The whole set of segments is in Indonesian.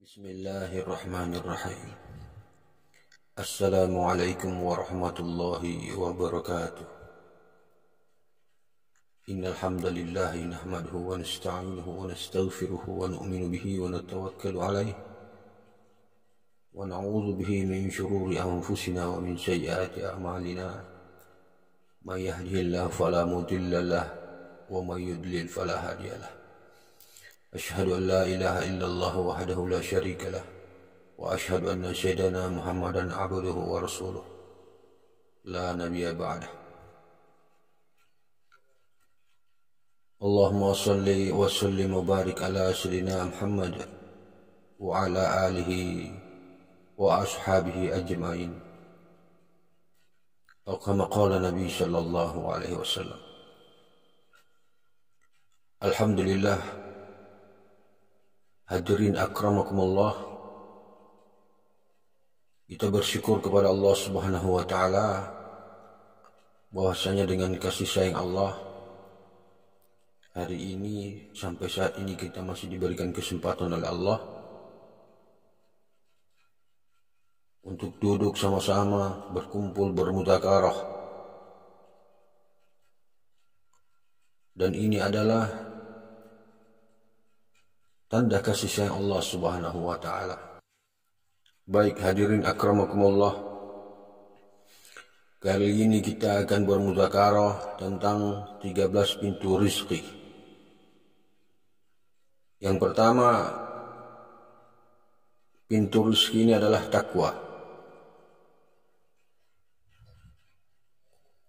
Bismillahirrahmanirrahim. Assalamualaikum warahmatullahi wabarakatuh. Innal hamdalillah nahmaduhu wa nasta'inuhu wa nastaghfiruhu wa nu'minu bihi wa natawakkalu alayhi wa na'udzu bihi min shururi anfusina wa min sayyiati a'malina. May yahdihillahu fala mudilla lahu wa may yudlil fala hadiya lahu. Asyhadu an la ilaha illallah wahdahu la syarika lah wa asyhadu anna sayyidana Muhammadan abduhu wa rasuluh la nabiyya ba'dah. Allahumma salli wa sallim wa barik ala sayyidina Muhammad wa ala alihi wa ashabihi ajma'in. Atau kama qala Nabi sallallahu alaihi wasallam. Alhamdulillah. Hadirin akramakumullah, kita bersyukur kepada Allah Subhanahu wa taala bahwasanya dengan kasih sayang Allah hari ini sampai saat ini kita masih diberikan kesempatan oleh Allah untuk duduk sama-sama, berkumpul, bermudzakarah. Dan ini adalah tanda kasih sayang Allah Subhanahu wa taala. Baik hadirin akramakumullah, kali ini kita akan bermudzakarah tentang 13 pintu rizki. Yang pertama, pintu rizki ini adalah takwa.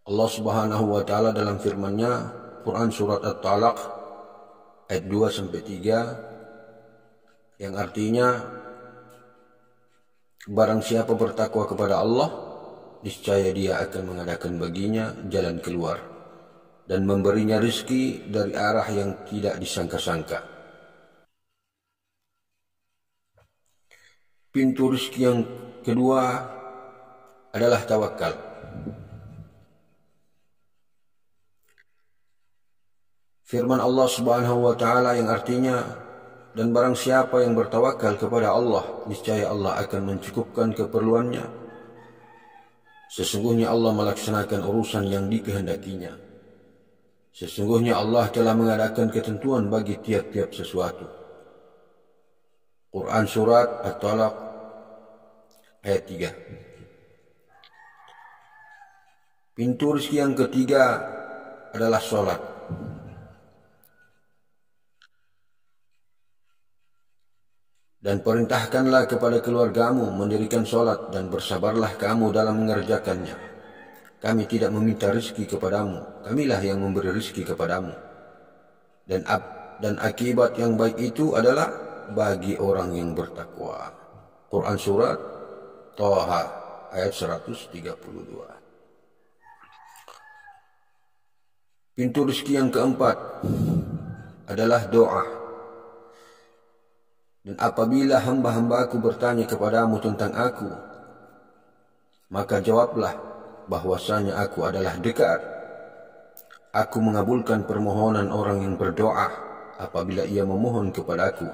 Allah Subhanahu wa taala dalam firman-Nya Quran surat At-Talaq ayat 2-3 yang artinya, barang siapa bertakwa kepada Allah, niscaya Dia akan mengadakan baginya jalan keluar dan memberinya rezeki dari arah yang tidak disangka-sangka. Pintu rezeki yang kedua adalah tawakal. Firman Allah Subhanahu wa taala yang artinya, dan barang siapa yang bertawakal kepada Allah, niscaya Allah akan mencukupkan keperluannya. Sesungguhnya Allah melaksanakan urusan yang dikehendakinya. Sesungguhnya Allah telah mengadakan ketentuan bagi tiap-tiap sesuatu. Quran surat At-Talaq ayat 3. Pintu rezeki yang ketiga adalah sholat. Dan perintahkanlah kepada keluargamu mendirikan sholat dan bersabarlah kamu dalam mengerjakannya. Kami tidak meminta rezeki kepadamu, kamilah yang memberi rezeki kepadamu. Dan akibat yang baik itu adalah bagi orang yang bertakwa. Quran surat Thaha ayat 132. Pintu rezeki yang keempat adalah doa. Dan apabila hamba-hambaku bertanya kepadamu tentang aku, maka jawablah bahwasanya aku adalah dekat. Aku mengabulkan permohonan orang yang berdoa apabila ia memohon kepadaku.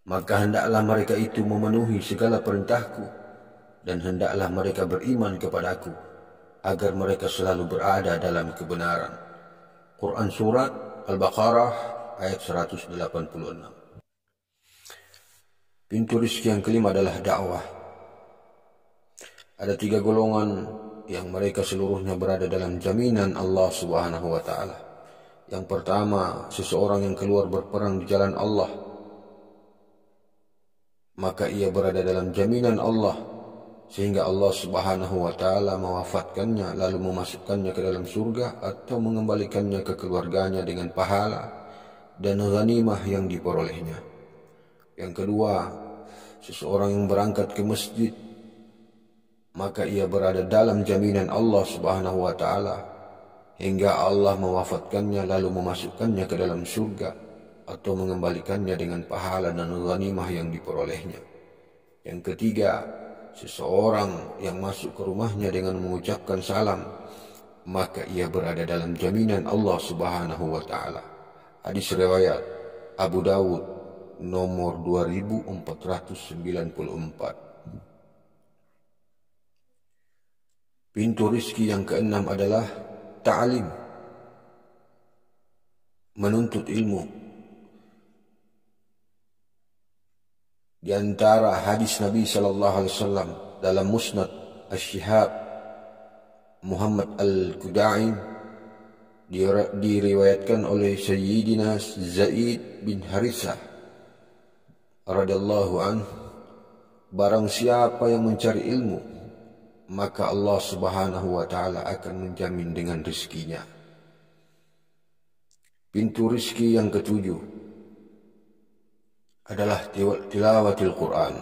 Maka hendaklah mereka itu memenuhi segala perintahku, dan hendaklah mereka beriman kepadaku, agar mereka selalu berada dalam kebenaran. Quran surat Al-Baqarah ayat 186. Pintu rezeki yang kelima adalah dakwah. Ada 3 golongan yang mereka seluruhnya berada dalam jaminan Allah Subhanahu wa taala. Yang pertama, seseorang yang keluar berperang di jalan Allah, maka ia berada dalam jaminan Allah, sehingga Allah Subhanahu wa taala mewafatkannya lalu memasukkannya ke dalam surga atau mengembalikannya ke keluarganya dengan pahala dan ghanimah yang diperolehnya. Yang kedua, seseorang yang berangkat ke masjid, maka ia berada dalam jaminan Allah Subhanahu wa taala hingga Allah mewafatkannya lalu memasukkannya ke dalam surga atau mengembalikannya dengan pahala dan ghanimah yang diperolehnya. Yang ketiga, seseorang yang masuk ke rumahnya dengan mengucapkan salam, maka ia berada dalam jaminan Allah Subhanahu wa taala. Hadis riwayat Abu Dawud nomor 2494. Pintu rizki yang keenam adalah ta'lim, menuntut ilmu. Di antara hadis Nabi sallallahu alaihi wasallam dalam Musnad Asy-Syihab Muhammad Al-Qudai diriwayatkan oleh Sayyidina Zaid bin Harithah radhiyallahu anhu, barang siapa yang mencari ilmu, maka Allah Subhanahu wa taala akan menjamin dengan rezekinya. Pintu rezeki yang ketujuh adalah tilawatil Quran,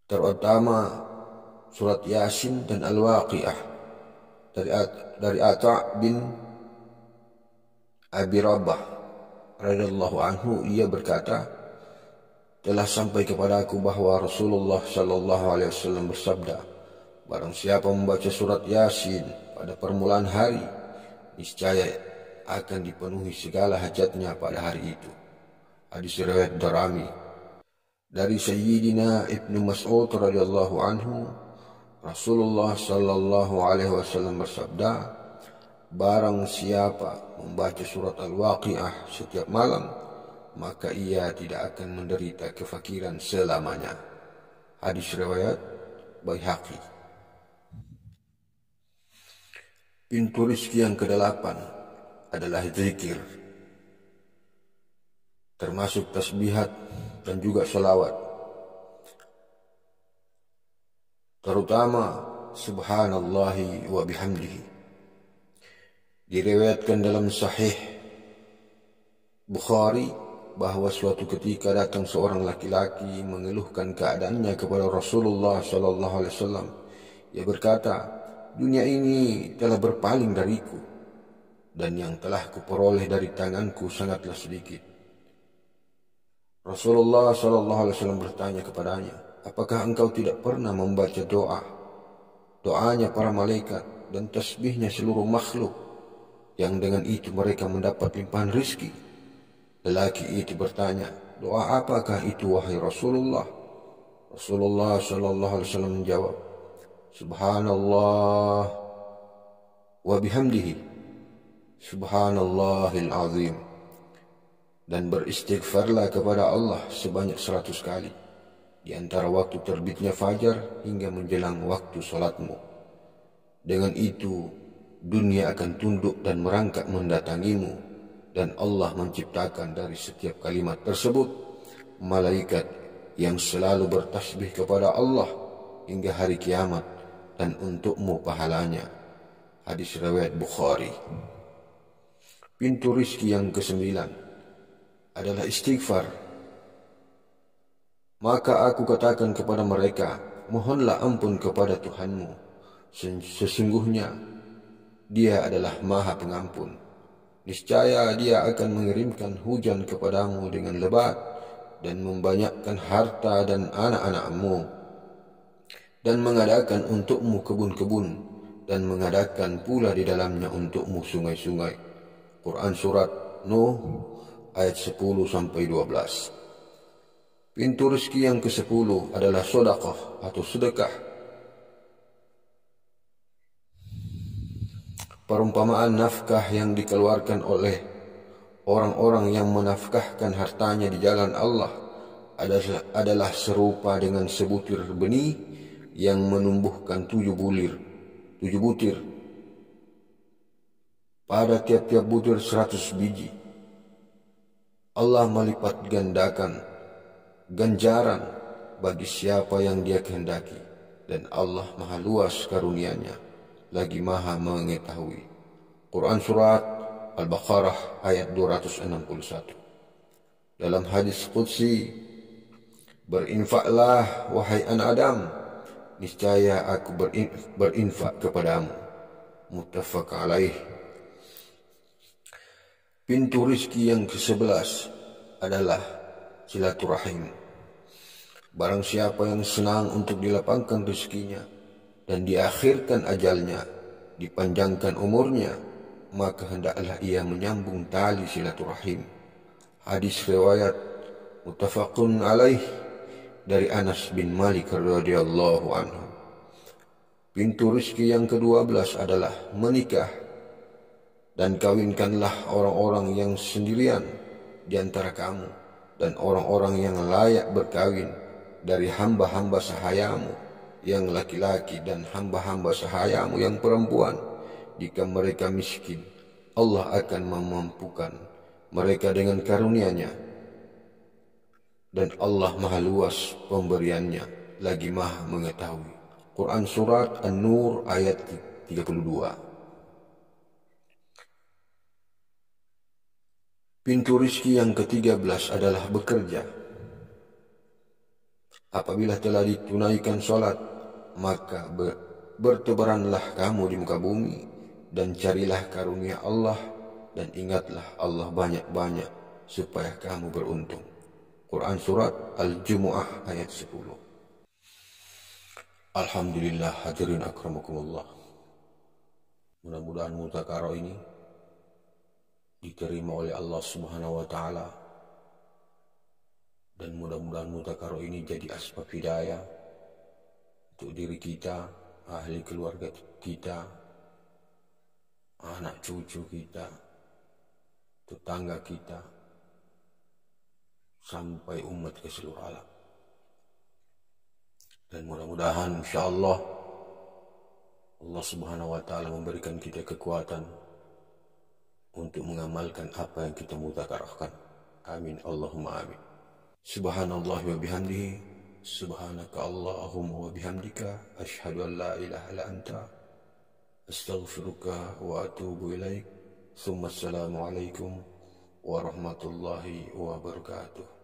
terutama surat Yasin dan Al-Waqiah. Dari Ata' bin Abi Rabah radhiyallahu anhu, ia berkata, telah sampai kepadaku bahwa Rasulullah sallallahu alaihi wasallam bersabda, barang siapa membaca surat Yasin pada permulaan hari, niscaya akan dipenuhi segala hajatnya pada hari itu. Hadis riwayat Darimi. Dari Sayyidina Ibnu Mas'ud radhiyallahu anhu, Rasulullah sallallahu alaihi wasallam bersabda, barang siapa membaca surat Al-Waqiah setiap malam, maka ia tidak akan menderita kefakiran selamanya. Hadis riwayat Baihaqi. Pintu rezeki yang kedelapan adalah zikir, termasuk tasbihat dan juga salawat, terutama subhanallahi wa bihamdihi. Diriwayatkan dalam Sahih Bukhari bahwa suatu ketika datang seorang laki-laki mengeluhkan keadaannya kepada Rasulullah sallallahu alaihi wasallam. Ia berkata, dunia ini telah berpaling dariku, dan yang telah kuperoleh dari tanganku sangatlah sedikit. Rasulullah sallallahu alaihi wasallam bertanya kepadanya, apakah engkau tidak pernah membaca doanya para malaikat dan tasbihnya seluruh makhluk, yang dengan itu mereka mendapat limpahan rizki? Lelaki itu bertanya, doa apakah itu wahai Rasulullah? Rasulullah sallallahu alaihi wasallam menjawab, subhanallah wa bihamdihi, subhanallahil azim, dan beristighfarlah kepada Allah sebanyak 100 kali di antara waktu terbitnya fajar hingga menjelang waktu salatmu. Dengan itu dunia akan tunduk dan merangkak mendatangimu, dan Allah menciptakan dari setiap kalimat tersebut malaikat yang selalu bertasbih kepada Allah hingga hari kiamat, dan untukmu pahalanya. Hadis riwayat Bukhari. Pintu rizki yang kesembilan adalah istighfar. Maka aku katakan kepada mereka, mohonlah ampun kepada Tuhanmu, sesungguhnya Dia adalah Maha Pengampun. Niscaya Dia akan mengirimkan hujan kepadamu dengan lebat, dan membanyakkan harta dan anak-anakmu, dan mengadakan untukmu kebun-kebun, dan mengadakan pula di dalamnya untukmu sungai-sungai. Quran Surat Nuh ayat 10-12. Pintu rezeki yang ke-10 adalah sedekah atau sedekah. Perumpamaan nafkah yang dikeluarkan oleh orang-orang yang menafkahkan hartanya di jalan Allah adalah serupa dengan sebutir benih yang menumbuhkan 7 butir. Pada tiap-tiap butir 100 biji. Allah melipat gandakan ganjaran bagi siapa yang Dia kehendaki, dan Allah maha luas karunia-Nya, lagi maha mengetahui. Quran Surat Al-Baqarah ayat 261. Dalam hadis qudsi, berinfaklah wahai anak Adam, niscaya aku berinfak kepadamu. Muttafaq alaih. Pintu rizki yang ke-11 adalah silaturahim. Barang siapa yang senang untuk dilapangkan rezekinya dan diakhirkan ajalnya, dipanjangkan umurnya, maka hendaklah ia menyambung tali silaturahim. Hadis riwayat muttafaqun alaih dari Anas bin Malik radhiyallahu anhu. Pintu rezeki yang ke-12 adalah menikah, dan kawinkanlah orang-orang yang sendirian di antara kamu dan orang-orang yang layak berkawin dari hamba-hamba sahayamu yang laki-laki dan hamba-hamba sahayamu yang perempuan. Jika mereka miskin, Allah akan memampukan mereka dengan karunia-Nya, dan Allah maha luas pemberiannya lagi maha mengetahui. Quran Surat An-Nur ayat 32. Pintu rizki yang ke-13 adalah bekerja. Apabila telah ditunaikan sholat, maka bertebaranlah kamu di muka bumi dan carilah karunia Allah, dan ingatlah Allah banyak-banyak supaya kamu beruntung. Quran Surat Al-Jumu'ah ayat 10. Alhamdulillah, hadirin akramakumullah. Mudah-mudahan mudzakarah ini diterima oleh Allah Subhanahu wa taala, dan mudah-mudahan mudzakarah ini jadi asbab hidayah untuk diri kita, ahli keluarga kita, anak cucu kita, tetangga kita, sampai umat ke seluruh alam. Dan mudah-mudahan insyaallah Allah Subhanahu wa taala memberikan kita kekuatan untuk mengamalkan apa yang kita mudzakarahkan. Amin Allahumma amin. Subhanallah wa bihamdihi, subhanaka Allahumma wa bihamdika, asyhadu an la ilaha illa anta, astaghfiruka wa atubu ilaik. Assalamu alaikum warahmatullahi wabarakatuh.